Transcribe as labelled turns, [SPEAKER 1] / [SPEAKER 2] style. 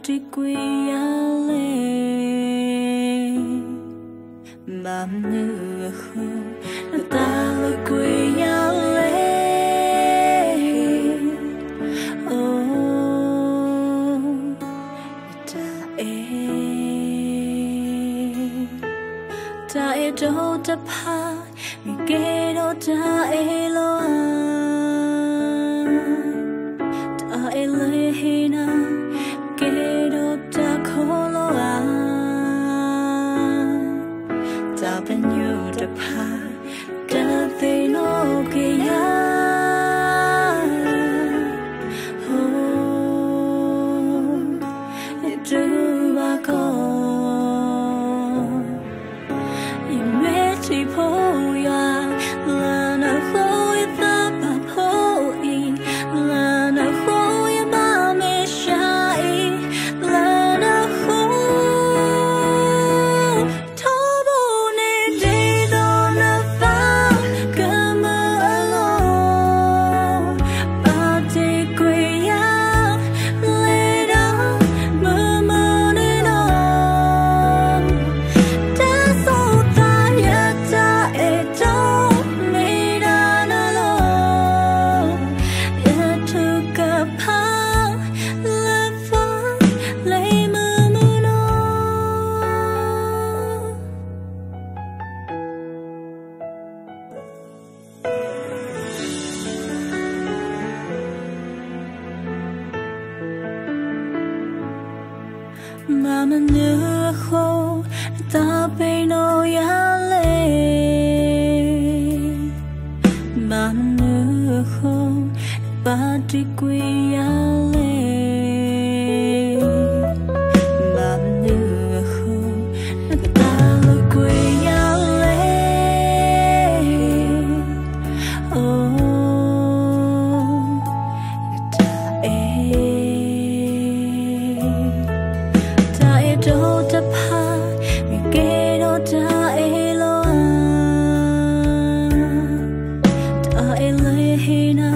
[SPEAKER 1] đi quy ale mà nửa không ta lối quy ale ta e đâu ta pa mi ke đâu ta e lo ta e le hina ke đâu ta khó lo ta bên you ta pa ta te no ke ya oh e tu ba ko chỉ phố ya là nơi phố ta bà phố y là nơi phố ya ba mẹ sai là nơi phố thấu bu ne đi đâu nơi phá cơ mơ alo ba đi quê ya lê đó mơ mơ đi đâu ta số ta ya ta e đâu mi đã nở lô ya thu cả pa lệ phá lấy mơ mơ nó mà mình nhớ khô ta bên nỗi ale mà mình nhớ khô ba đi quy ale mà mình nhớ khô ta lối quy ale oh ta e đâu ta pa mi ke đâu ta e lo ta e le hina